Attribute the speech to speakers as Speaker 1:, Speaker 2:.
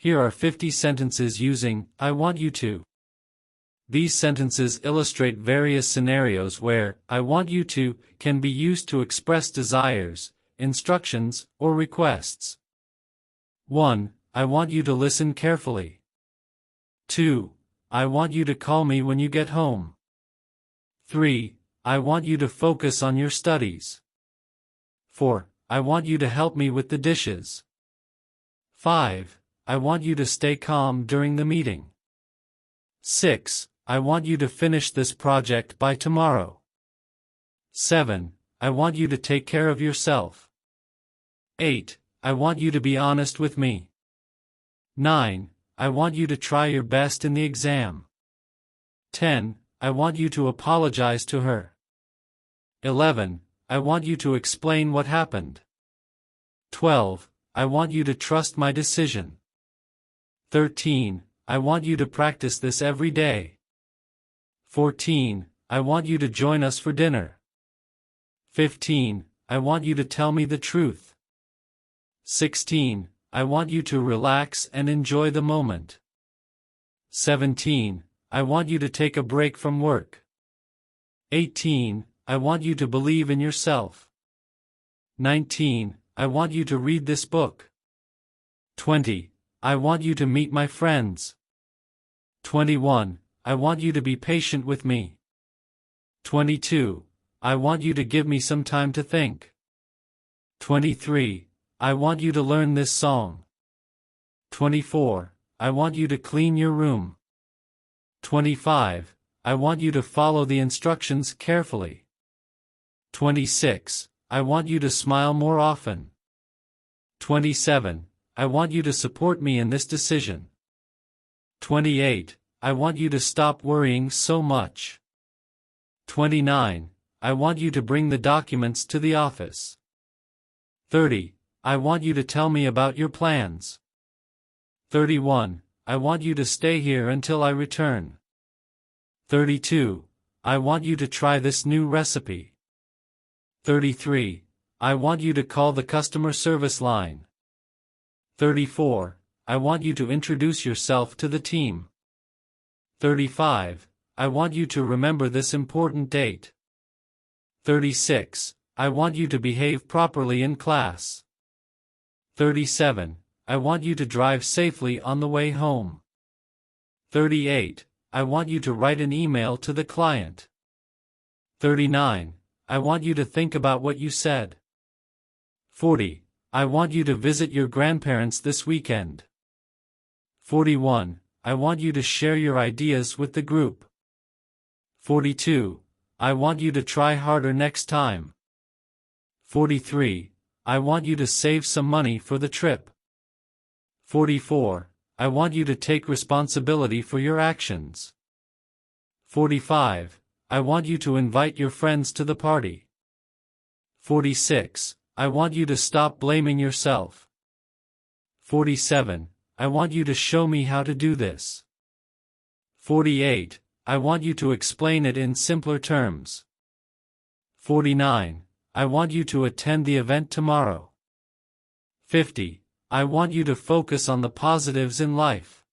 Speaker 1: Here are 50 sentences using I want you to. These sentences illustrate various scenarios where I want you to can be used to express desires, instructions, or requests. 1. I want you to listen carefully. 2. I want you to call me when you get home. 3. I want you to focus on your studies. 4. I want you to help me with the dishes. 5. I want you to stay calm during the meeting. 6. I want you to finish this project by tomorrow. 7. I want you to take care of yourself. 8. I want you to be honest with me. 9. I want you to try your best in the exam. 10. I want you to apologize to her. 11. I want you to explain what happened. 12. I want you to trust my decision. 13. I want you to practice this every day. 14. I want you to join us for dinner. 15. I want you to tell me the truth. 16. I want you to relax and enjoy the moment. 17. I want you to take a break from work. 18. I want you to believe in yourself. 19. I want you to read this book. 20. I want you to meet my friends. 21. I want you to be patient with me. 22. I want you to give me some time to think. 23. I want you to learn this song. 24. I want you to clean your room. 25. I want you to follow the instructions carefully. 26. I want you to smile more often. 27. I want you to support me in this decision. 28. I want you to stop worrying so much. 29. I want you to bring the documents to the office. 30. I want you to tell me about your plans. 31. I want you to stay here until I return. 32. I want you to try this new recipe. 33. I want you to call the customer service line. 34. I want you to introduce yourself to the team. 35. I want you to remember this important date. 36. I want you to behave properly in class. 37. I want you to drive safely on the way home. 38. I want you to write an email to the client. 39. I want you to think about what you said. 40. I want you to visit your grandparents this weekend. 41. I want you to share your ideas with the group. 42. I want you to try harder next time. 43. I want you to save some money for the trip. 44. I want you to take responsibility for your actions. 45. I want you to invite your friends to the party. 46. I want you to stop blaming yourself. 47. I want you to show me how to do this. 48. I want you to explain it in simpler terms. 49. I want you to attend the event tomorrow. 50. I want you to focus on the positives in life.